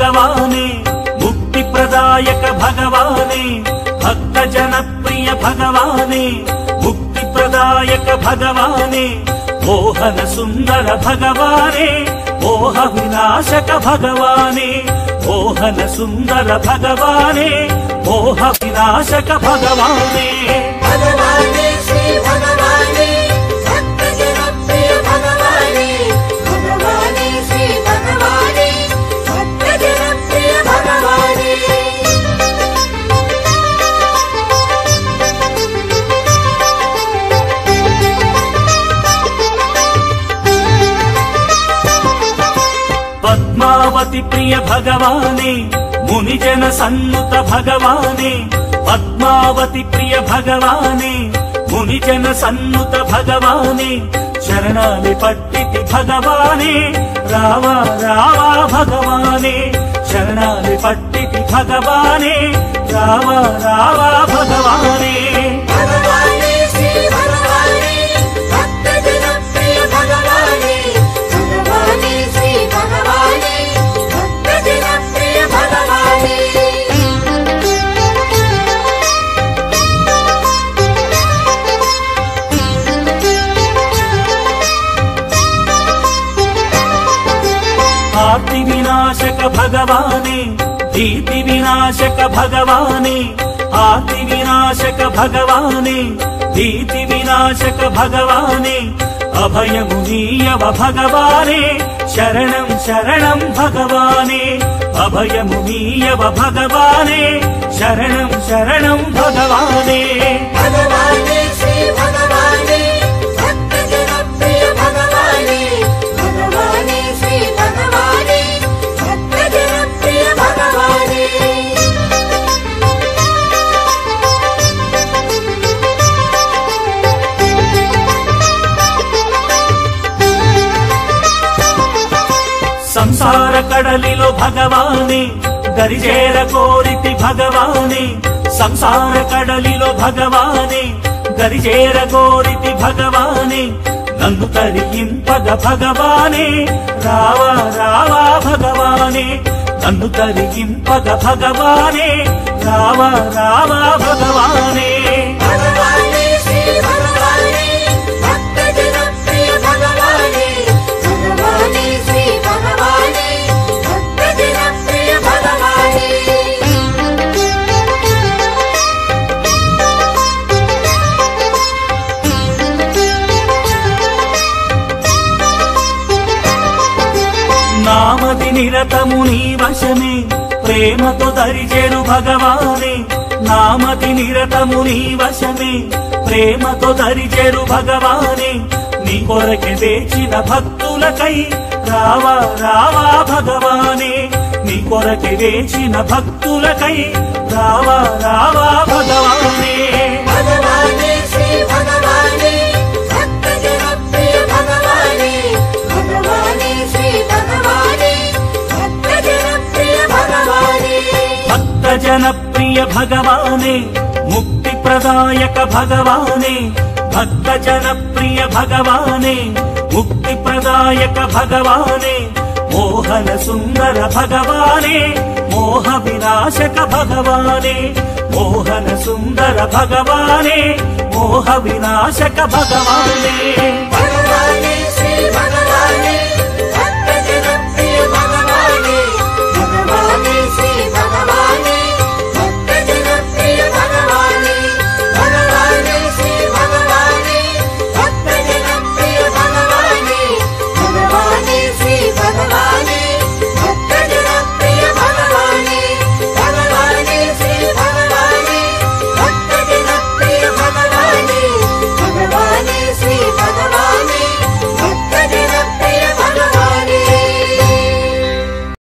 भगवाने मुक्ति प्रदायक भगवाने भक्त जन प्रिय भगवाने मुक्ति प्रदायक भगवाने मोहन सुंदर भगवाने मोह विनाशक भगवाने मोहन सुंदर भगवाने मोह विनाशक भगवाने भगवाने श्री भगवाने भक्त जन प्रिय भगवाने भगवाने श्री भगवाने भक्त जन प्रिय भगवाने पद्मावती प्रिय भगवाने मुनिजन सन्नुत भगवाने पद्मावती प्रिय भगवाने मुनिजन सन्नुत भगवाने शरणानि पट्टिति भगवाने रावा रावा भगवाने शरणानि पट्टिति भगवाने रावा रावा भगवाने भगवाने श्री भगवाने भक्त जन प्रिय भगवाने भगवाने श्री भगवाने भक्त जन प्रिय भगवाने आर्ति विनाशक भगवाने भीति विनाशक भगवाने आर्ति विनाशक भगवाने भीति विनाशक भगवाने अभयमुनीयव भगवाने शरणं शरणं भगवाने अभयमुनीयव भगवाने शरणं शरणं भगवाने भगवाने श्री भगवाने भक्त जन प्रिय भगवाने भगवाने श्री भगवाने भक्त जन प्रिय भगवाने संसार कड़लिलो भगवाने दरिजेर कोरिति भगवाने संसार कड़लिलो भगवाने दरिजेर कोरिति भगवाने नन्नु तरिगिंपग भगवाने रावा रावा भगवाने नन्नु तरिगिंपग भगवाने रावा रावा भगवाने भगवाने श्री भगवाने भक्त जन प्रिय भगवाने भगवाने श्री भगवाने भक्त जन प्रिय भगवाने नामति निरतमु नी वशमे प्रेमतो दरिजेरु भगवाने नामति निरतमु नी वशमे प्रेमतो दरिजेरु भगवाने नी कोरके वेचिन भक्तुलकै रावा रावा भगवाने नी कोरके वेचिन भक्तुलकै रावा रावा भगवाने भगवाने श्री भगवाने भक्त जन प्रिय भगवाने भगवाने श्री भगवाने भक्त जन प्रिय भगवाने भक्त जन प्रिय भगवाने मुक्ति प्रदायक भगवाने भक्त जन प्रिय भगवाने मुक्ति प्रदायक भगवाने मोहन सुंदर भगवाने मोह विनाशक भगवाने मोहन सुंदर भगवाने मोह विनाशक भगवाने भगवाने